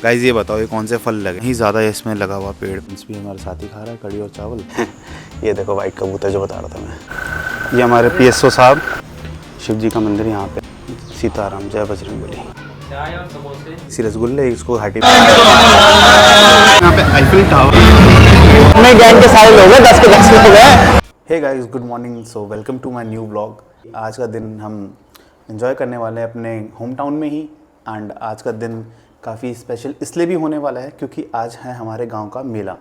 Guys ये बताओ ये कौन से फल लगे ही ज़्यादा है इसमें लगा हुआ पेड़। प्रिंस भी हमारे साथ ही खा रहा है कड़ी और चावल। ये देखो वाइट कबूतर जो बता रहा था मैं, ये हमारे PSO साहब। शिव जी का मंदिर यहाँ पे, सीताराम जय बजरंगबली। इसी रसगुल्ले इसको हाटी यहाँ पे आईफिल टावर में गैंग के सारे लोग हैं, 10 के 10 लोग हैं। Hey guys good morning, so welcome to my new blog. आज का दिन हम एंजॉय करने वाले हैं अपने होम टाउन में ही। एंड आज का दिन काफ़ी स्पेशल इसलिए भी होने वाला है क्योंकि आज है हमारे गांव का मेला,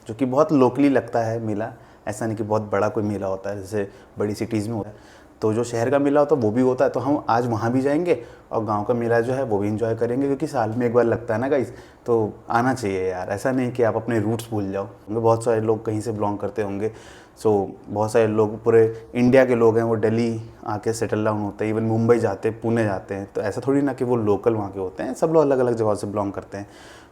जो कि बहुत लोकली लगता है मेला। ऐसा नहीं कि बहुत बड़ा कोई मेला होता है जैसे बड़ी सिटीज़ में होता है। तो जो शहर का मेला होता है वो भी होता है, तो हम आज वहाँ भी जाएंगे और गांव का मेला जो है वो भी एंजॉय करेंगे, क्योंकि साल में एक बार लगता है ना गाइस, तो आना चाहिए यार। ऐसा नहीं कि आप अपने रूट्स भूल जाओ। बहुत सारे लोग कहीं से बिलोंग करते होंगे, सो बहुत सारे लोग पूरे इंडिया के लोग हैं वो दिल्ली आके सेटल डाउन होते हैं, इवन मुंबई जाते हैं, पुणे जाते हैं। तो ऐसा थोड़ी ना कि वो लोकल वहाँ के होते हैं, सब लोग अलग अलग जगह से बिलोंग करते हैं।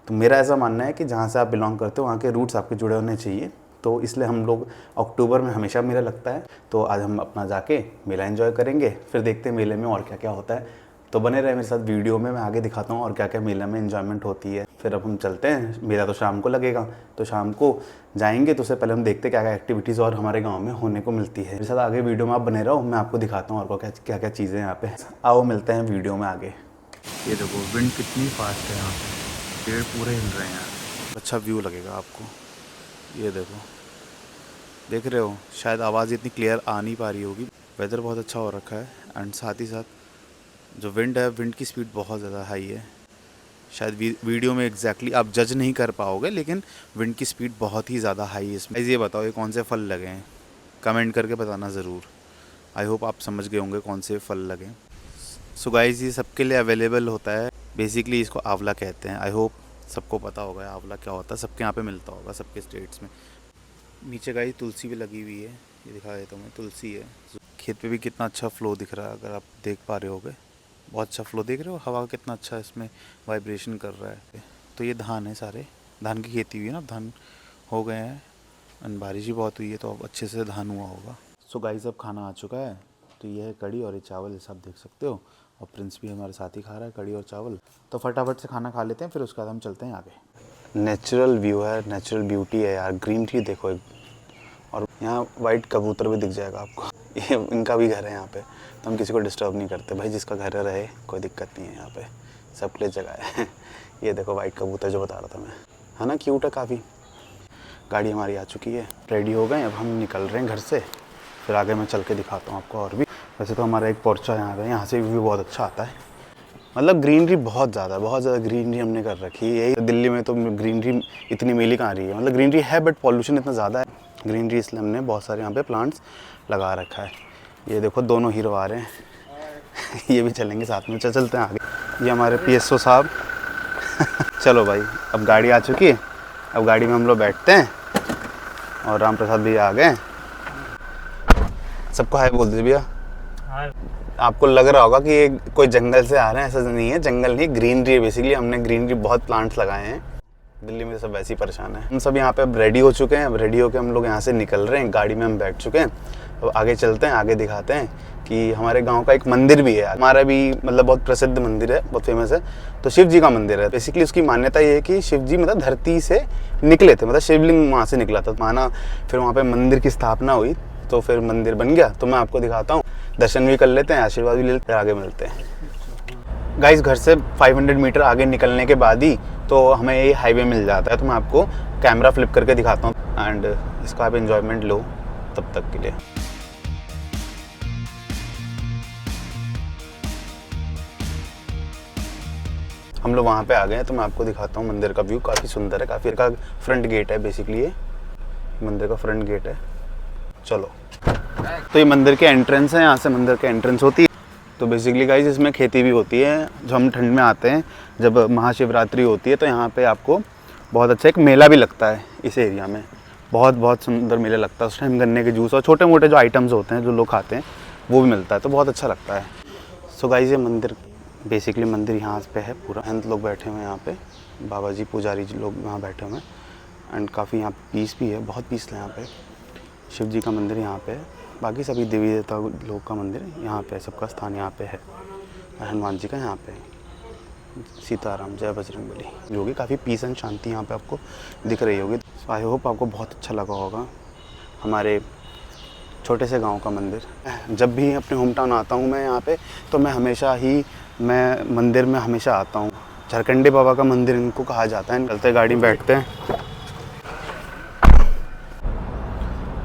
तो मेरा ऐसा मानना है कि जहाँ से आप बिलोंग करते हो वहाँ के रूट्स आपके जुड़े होने चाहिए। तो इसलिए हम लोग अक्टूबर में हमेशा मेला लगता है, तो आज हम अपना जाके मेला एंजॉय करेंगे। फिर देखते हैं मेले में और क्या क्या होता है। तो बने रहे मेरे साथ वीडियो में, मैं आगे दिखाता हूँ और क्या क्या मेला में एंजॉयमेंट होती है। फिर अब हम चलते हैं, मेला तो शाम को लगेगा, तो शाम को जाएंगे। तो उससे पहले हम देखते हैं क्या क्या एक्टिविटीज़ और हमारे गाँव में होने को मिलती है। मेरे साथ आगे वीडियो में आप बने रहो, मैं आपको दिखाता हूँ और क्या क्या चीज़ें यहाँ पे। आओ मिलते हैं वीडियो में आगे। ये देखो विंड कितनी फास्ट है यहाँ पे, पेड़ पूरे हिल रहे हैं। अच्छा व्यू लगेगा आपको। ये देखो, देख रहे हो, शायद आवाज़ इतनी क्लियर आ नहीं पा रही होगी। वेदर बहुत अच्छा हो रखा है एंड साथ ही साथ जो विंड है, विंड की स्पीड बहुत ज़्यादा हाई है। शायद वीडियो में एग्जैक्टली आप जज नहीं कर पाओगे, लेकिन विंड की स्पीड बहुत ही ज़्यादा हाई है इसमें। ये बताओ ये कौन से फल लगे हैं, कमेंट करके बताना ज़रूर। आई होप आप समझ गए होंगे कौन से फल लगे। सो गाइस ये सबके लिए अवेलेबल होता है। बेसिकली इसको आंवला कहते हैं। आई होप सबको पता होगा आंवला क्या होता है, सबके यहाँ पे मिलता होगा, सबके स्टेट्स में। नीचे गाइस तुलसी भी लगी हुई है, ये दिखा देता हूँ मैं, तुलसी है। खेत पे भी कितना अच्छा फ्लो दिख रहा है, अगर आप देख पा रहे होगे, बहुत अच्छा फ्लो देख रहे हो। हवा कितना अच्छा इसमें वाइब्रेशन कर रहा है। तो ये धान है, सारे धान की खेती हुई है ना, धान हो गए हैं एंड बारिश भी बहुत हुई है, तो अब अच्छे से धान हुआ होगा। सो गाइस अब खाना आ चुका है, तो ये है कड़ी और ये चावल, जैसा आप देख सकते हो। और प्रिंस भी हमारे साथ ही खा रहा है कड़ी और चावल। तो फटाफट से खाना खा लेते हैं, फिर उसके बाद हम चलते हैं आगे। नेचुरल व्यू है, नेचुरल ब्यूटी है यार। ग्रीन ट्री देखो, और यहाँ वाइट कबूतर भी दिख जाएगा आपको। ये इनका भी घर है यहाँ पे, तो हम किसी को डिस्टर्ब नहीं करते भाई। जिसका घर रहे कोई दिक्कत नहीं है, यहाँ पे सबके लिए जगह है। ये देखो वाइट कबूतर जो बता रहा था मैं, है ना, क्यूट है काफ़ी। गाड़ी हमारी आ चुकी है, रेडी हो गए, अब हम निकल रहे हैं घर से। फिर आगे मैं चल के दिखाता हूँ आपको और भी। वैसे तो हमारा एक पोर्चा यहाँ पे, यहाँ से व्यू बहुत अच्छा आता है। मतलब ग्रीनरी बहुत ज़्यादा ग्रीनरी हमने कर रखी है। यही दिल्ली में तो ग्रीनरी इतनी मिली कहाँ रही है। मतलब ग्रीनरी है बट पॉल्यूशन इतना ज़्यादा है। ग्रीनरी इसलिए हमने बहुत सारे यहाँ पे प्लांट्स लगा रखा है। ये देखो दोनों हीरो आ रहे हैं। ये भी चलेंगे साथ में, चलते हैं आगे। ये हमारे PSO साहब। चलो भाई, अब गाड़ी आ चुकी है, अब गाड़ी में हम लोग बैठते हैं। और राम प्रसाद भैया आ गए। सबको हाय बोल दीजिए भैया। आपको लग रहा होगा कि ये कोई जंगल से आ रहे हैं, ऐसा नहीं है। जंगल नहीं, ग्रीनरी है बेसिकली। हमने ग्रीनरी बहुत प्लांट्स लगाए हैं। दिल्ली में सब वैसे ही परेशान है। हम सब यहाँ पे अब रेडी हो चुके हैं। अब रेडी होकर हम लोग यहाँ से निकल रहे हैं, गाड़ी में हम बैठ चुके हैं। अब आगे चलते हैं, आगे दिखाते हैं कि हमारे गांव का एक मंदिर भी है। हमारा भी मतलब बहुत प्रसिद्ध मंदिर है, बहुत फेमस है। तो शिव जी का मंदिर है। बेसिकली उसकी मान्यता ये है कि शिव जी मतलब धरती से निकले थे, मतलब शिवलिंग वहाँ से निकला था माना। फिर वहाँ पर मंदिर की स्थापना हुई, तो फिर मंदिर बन गया। तो मैं आपको दिखाता हूँ, दर्शन भी कर लेते हैं, आशीर्वाद भी ले लेते हैं, आगे मिलते हैं। गाइस घर से 500 मीटर आगे निकलने के बाद ही तो हमें ये हाईवे मिल जाता है। तो मैं आपको कैमरा फ्लिप करके दिखाता हूँ एंड इसका आप एंजॉयमेंट लो तब तक के लिए। हम लोग वहाँ पे आ गए हैं, तो मैं आपको दिखाता हूँ मंदिर का व्यू। काफ़ी सुंदर है, काफ़ी का फ्रंट गेट है बेसिकली। ये मंदिर का फ्रंट गेट है। चलो, तो ये मंदिर के एंट्रेंस है, यहाँ से मंदिर के एंट्रेंस होती है। तो बेसिकली गाइस इसमें खेती भी होती है। जो हम ठंड में आते हैं, जब महाशिवरात्रि होती है, तो यहाँ पे आपको बहुत अच्छा एक मेला भी लगता है इस एरिया में। बहुत सुंदर मेला लगता है। उस टाइम गन्ने के जूस और छोटे मोटे जो आइटम्स होते हैं जो लोग खाते हैं वो भी मिलता है, तो बहुत अच्छा लगता है। सो गाइस ये मंदिर बेसिकली मंदिर यहाँ पे है पूरा। संत लोग बैठे हुए हैं यहाँ पे, बाबा जी पुजारी जी लोग यहाँ बैठे हुए हैं एंड काफ़ी यहाँ पीस भी है, बहुत पीस है यहाँ पे। शिव जी का मंदिर यहाँ पे है, बाकी सभी देवी देवता लोग का मंदिर यहाँ पे है, सबका स्थान यहाँ पे है। हनुमान जी का यहाँ पे। सीताराम जय बजरंगबली, जो कि काफ़ी पीस एंड शांति यहाँ पे आपको दिख रही होगी। आई होप आपको बहुत अच्छा लगा होगा हमारे छोटे से गांव का मंदिर। जब भी अपने होम टाउन आता हूँ मैं यहाँ पे, तो मैं मंदिर में हमेशा आता हूँ। झारखंडी बाबा का मंदिर इनको कहा जाता है। चलते गाड़ी में बैठते हैं।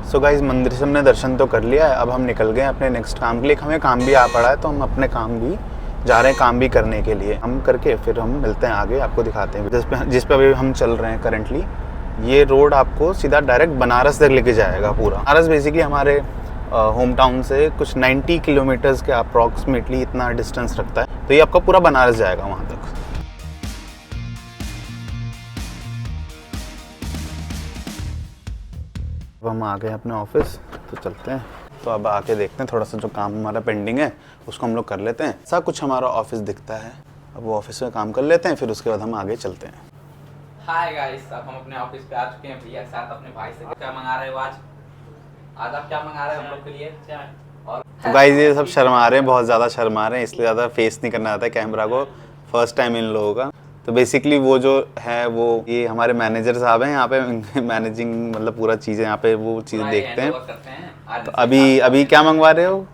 सो गाइस, मंदिर से हमने दर्शन तो कर लिया है, अब हम निकल गए अपने नेक्स्ट काम के लिए। हमें काम भी आ पड़ा है, तो हम अपने काम भी जा रहे हैं, काम भी करने के लिए। हम करके फिर हम मिलते हैं आगे, आपको दिखाते हैं। जिस पे अभी हम चल रहे हैं करंटली, ये रोड आपको सीधा डायरेक्ट बनारस तक लेके जाएगा। पूरा बनारस बेसिकली हमारे होम टाउन से कुछ 90 किलोमीटर्स के अप्रॉक्सीमेटली इतना डिस्टेंस रखता है, तो ये आपका पूरा बनारस जाएगा वहाँ तक। अब हम आ गए अपने ऑफिस, तो चलते हैं। तो अब आके देखते हैं, थोड़ा सा जो काम हमारा पेंडिंग है उसको हम लोग कर लेते हैं। सब कुछ हमारा ऑफिस दिखता है, अब वो ऑफिस में काम कर लेते हैं, फिर उसके बाद हम आगे चलते हैं। हाय गाइस, अब हम अपने ऑफिस पे आ चुके हैं भैया के साथ। अपने भाई से क्या मंगा रहे हो आज? आज आप क्या मंगा रहे हो हम लोग के लिए? चाय। और तो गाइस, ये सब शर्मा रहे हैं, बहुत ज़्यादा शर्मा रहे हैं, इसलिए ज़्यादा फेस नहीं करना आता है कैमरा को, फर्स्ट टाइम इन लोगों का। तो बेसिकली वो जो है वो ये हमारे मैनेजर साहब हैं यहाँ पे, मैनेजिंग मतलब पूरा चीज़ें यहाँ पे वो चीज़ें देखते हैं। तो अभी क्या मंगवा रहे हो?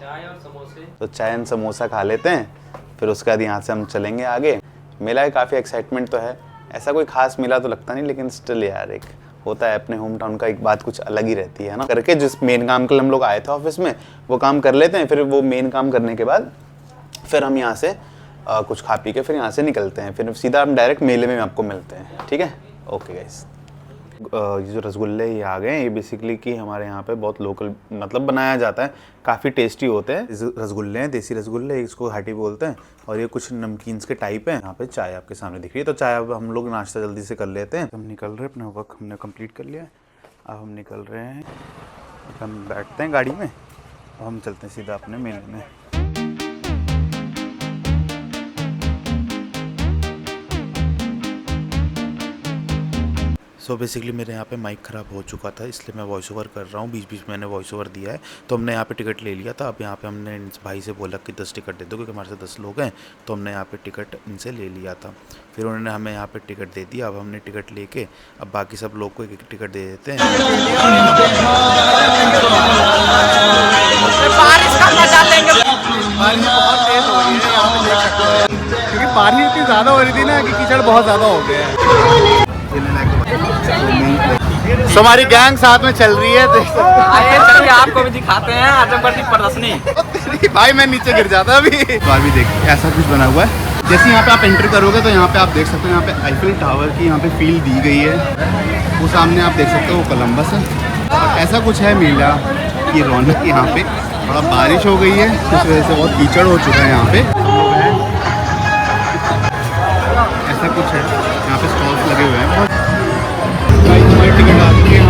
चाय और समोसे। तो चाय एंड समोसा खा लेते हैं, फिर उसके बाद यहाँ से हम चलेंगे आगे। मेला है, काफ़ी एक्साइटमेंट तो है। ऐसा कोई खास मेला तो लगता नहीं, लेकिन स्टिल यार एक होता है अपने होम टाउन का, एक बात कुछ अलग ही रहती है ना। करके जिस मेन काम के लिए हम लोग आए थे ऑफिस में, वो काम कर लेते हैं। फिर वो मेन काम करने के बाद फिर हम यहाँ से कुछ खा पी के फिर यहाँ से निकलते हैं। फिर सीधा हम डायरेक्ट मेले में आपको मिलते हैं, ठीक है? ओके गाइस, ये जो रसगुल्ले ये आ गए हैं, ये बेसिकली कि हमारे यहाँ पे बहुत लोकल मतलब बनाया जाता है, काफ़ी टेस्टी होते हैं। रसगुल्ले हैं, देसी रसगुल्ले, इसको घाटी बोलते हैं। और ये कुछ नमकीन्स के टाइप हैं। यहाँ पे चाय आपके सामने दिख रही है, तो चाय अब हम लोग नाश्ता जल्दी से कर लेते हैं। हम निकल रहे हैं, अपना वर्क हमने कंप्लीट कर लिया है, अब हम निकल रहे हैं। हम बैठते हैं गाड़ी में, अब हम चलते हैं सीधा अपने मेले में। सो बेसिकली मेरे यहाँ पे माइक ख़राब हो चुका था, इसलिए मैं वॉइस ओवर कर रहा हूँ। बीच बीच में मैंने वॉइस ओवर दिया है। तो हमने यहाँ पे टिकट ले लिया था। अब यहाँ पे हमने भाई से बोला कि 10 टिकट दे दो, क्योंकि हमारे से 10 लोग हैं। तो हमने यहाँ पे टिकट इनसे ले लिया था, फिर उन्होंने हमें यहाँ पे टिकट दे दिया। अब हमने टिकट लेके अब बाकी सब लोग को एक एक टिकट दे देते हैं। क्योंकि बारिश इतनी ज़्यादा हो रही थी ना कि कीचड़ बहुत ज़्यादा हो गया है। सो हमारी गैंग साथ में चल रही है, देख सकते हैं। आइए चलिए आपको भी दिखाते हैं आजमगढ़ की प्रदर्शनी। भाई मैं नीचे गिर जाता अभी। तो अभी देखिए ऐसा कुछ बना हुआ है। जैसे यहाँ पे आप एंटर करोगे तो यहाँ पे आप देख सकते हो, यहाँ पे आईफिल टावर की यहाँ पे फील दी गई है। वो सामने आप देख सकते हो वो कोलंबस है। और ऐसा कुछ है मेला की रौनक। यहाँ पे थोड़ा बारिश हो गई है, इस वजह से बहुत कीचड़ हो चुका है यहाँ पे। ऐसा कुछ है, यहाँ पे स्टॉल्स लगे हुए हैं। हमारी टिकट आ चुकी है,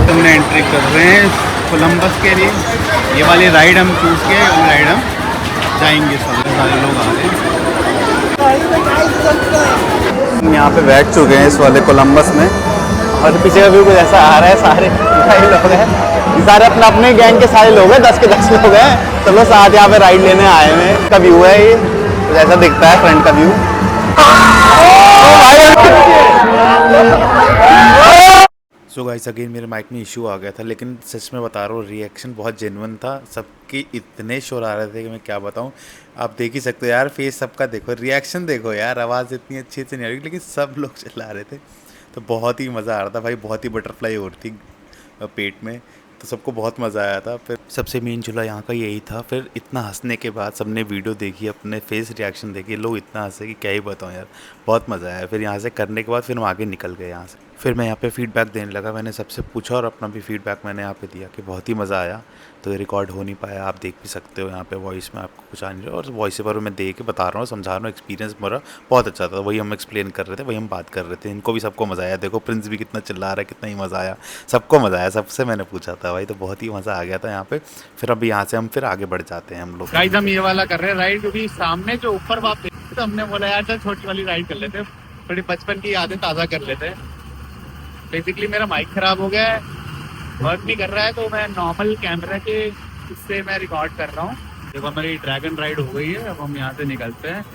हमने एंट्री कर रहे हैं कोलंबस के लिए। ये वाली राइड हम चूज़ किए, वो राइड हम जाएंगे। सारे लोग आ रहे हैं। हम यहाँ पे बैठ चुके हैं इस वाले कोलंबस में, और पीछे का व्यू कुछ ऐसा आ रहा है। सारे लोग हैं, ये सारे अपने अपने गैंग के सारे लोग हैं, 10 के 10 लोग हैं। सब लोग साथ यहाँ पे राइड लेने आए हुए हैं। का व्यू है ये कुछ ऐसा दिखता है, फ्रंट का व्यू। सो गाइस, अगेन मेरे माइक में इशू आ गया था, लेकिन सच में बता रहा हूँ रिएक्शन बहुत जेन्युइन था। सबके इतने शोर आ रहे थे कि मैं क्या बताऊँ। आप देख ही सकते हो यार, फेस सबका देखो, रिएक्शन देखो यार। आवाज़ इतनी अच्छी से नहीं आ रही, लेकिन सब लोग चिल्ला रहे थे, तो बहुत ही मज़ा आ रहा था भाई। बहुत ही बटरफ्लाई हो रही थी पेट में, तो सबको बहुत मज़ा आया था। फिर सबसे मेन चूल्हा यहाँ का यही था। फिर इतना हंसने के बाद सबने वीडियो देखी, अपने फेस रिएक्शन देखी, लोग इतना हंसे कि क्या ही बताऊँ यार, बहुत मज़ा आया। फिर यहाँ से करने के बाद फिर हम आगे निकल गए यहाँ से। फिर मैं यहाँ पे फीडबैक देने लगा, मैंने सबसे पूछा और अपना भी फीडबैक मैंने यहाँ पे दिया कि बहुत ही मज़ा आया। तो ये रिकॉर्ड हो नहीं पाया, आप देख भी सकते हो यहाँ पे वॉइस में आपको कुछ आ नहीं रहा, और वॉइस ओवर मैं दे के बता रहा हूँ, समझा रहा हूँ। एक्सपीरियंस मेरा बहुत अच्छा था, वही हम एक्सप्लेन कर रहे थे, वही हम बात कर रहे थे। इनको भी सबको मज़ा आया। देखो प्रिंस भी कितना चिल्ला रहा है, कितना ही मज़ा आया, सबको मज़ा आया। सबसे मैंने पूछा था भाई, तो बहुत ही मज़ा आ गया था यहाँ पे। फिर अब यहाँ से हम फिर आगे बढ़ जाते हैं हम लोग। गाइस हम ये वाला कर रहे हैं राइड, क्योंकि सामने जो ऊपर बात देखते तो हमने बोला यार चल छोटी वाली राइड कर लेते हैं, थोड़ी बचपन की यादें ताज़ा कर लेते हैं। बेसिकली मेरा माइक ख़राब हो गया है, वर्क नहीं कर रहा है, तो मैं नॉर्मल कैमरा के इससे मैं रिकॉर्ड कर रहा हूँ। देखो हमारी ड्रैगन राइड हो गई है, अब हम यहाँ से निकलते हैं।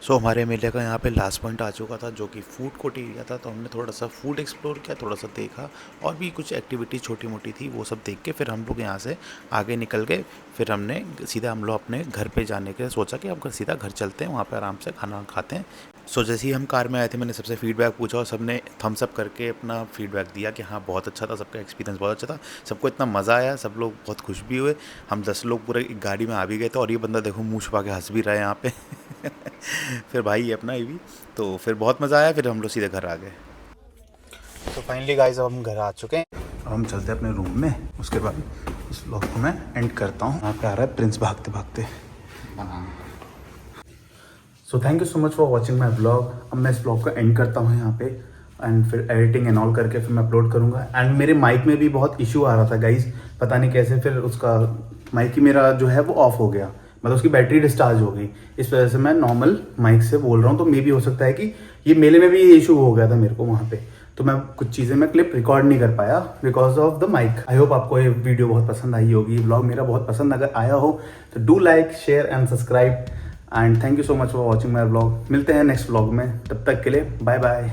सो हमारे मेले का यहाँ पे लास्ट पॉइंट आ चुका था, जो कि फूड कोर्ट एरिया था। तो हमने थोड़ा सा फूड एक्सप्लोर किया, थोड़ा सा देखा, और भी कुछ एक्टिविटी छोटी मोटी थी वो सब देख के फिर हम लोग यहाँ से आगे निकल गए। फिर हमने सीधा हम लोग अपने घर पे जाने के सोचा कि अब सीधा घर चलते हैं, वहाँ पे आराम से खाना खाते हैं। सो जैसे ही हम कार में आए थे, मैंने सबसे फीडबैक पूछा और सबने थम्स अप करके अपना फीडबैक दिया कि हाँ बहुत अच्छा था, सबका एक्सपीरियंस बहुत अच्छा था, सबको इतना मज़ा आया, सब लोग बहुत खुश भी हुए। हम 10 लोग पूरे एक गाड़ी में आ भी गए थे, और ये बंदा देखो मुँह छुपा के हंस भी रहा है यहाँ पे फिर भाई ये अपना ये भी, तो फिर बहुत मज़ा आया। फिर हम लोग सीधे घर आ गए। तो फाइनली गाइस अब हम घर आ चुके हैं, अब हम चलते हैं अपने रूम में। उसके बाद उस व्लॉग को मैं एंड करता हूँ। यहाँ पे आ रहा है प्रिंस भागते भागते। So thank you so much for watching my blog. अब मैं इस ब्लॉग को एंड करता हूँ यहाँ पे, एंड फिर एडिटिंग एंड ऑल करके फिर मैं अपलोड करूँगा। एंड मेरे माइक में भी बहुत इशू आ रहा था गाइज, पता नहीं कैसे, फिर उसका माइक ही मेरा जो है वो ऑफ हो गया, मतलब उसकी बैटरी डिस्चार्ज हो गई। इस वजह से मैं नॉर्मल माइक से बोल रहा हूँ, तो मे भी हो सकता है कि ये मेले में भी ये इशू हो गया था मेरे को वहाँ पे, तो मैं कुछ चीज़ें मैं क्लिप रिकॉर्ड नहीं कर पाया because of the mic. I hope आपको ये वीडियो बहुत पसंद आई होगी, ब्लॉग मेरा बहुत पसंद अगर आया हो तो do like, share and subscribe. And thank you so much for watching my blog. मिलते हैं नेक्स्ट ब्लॉग में, तब तक के लिए बाय बाय।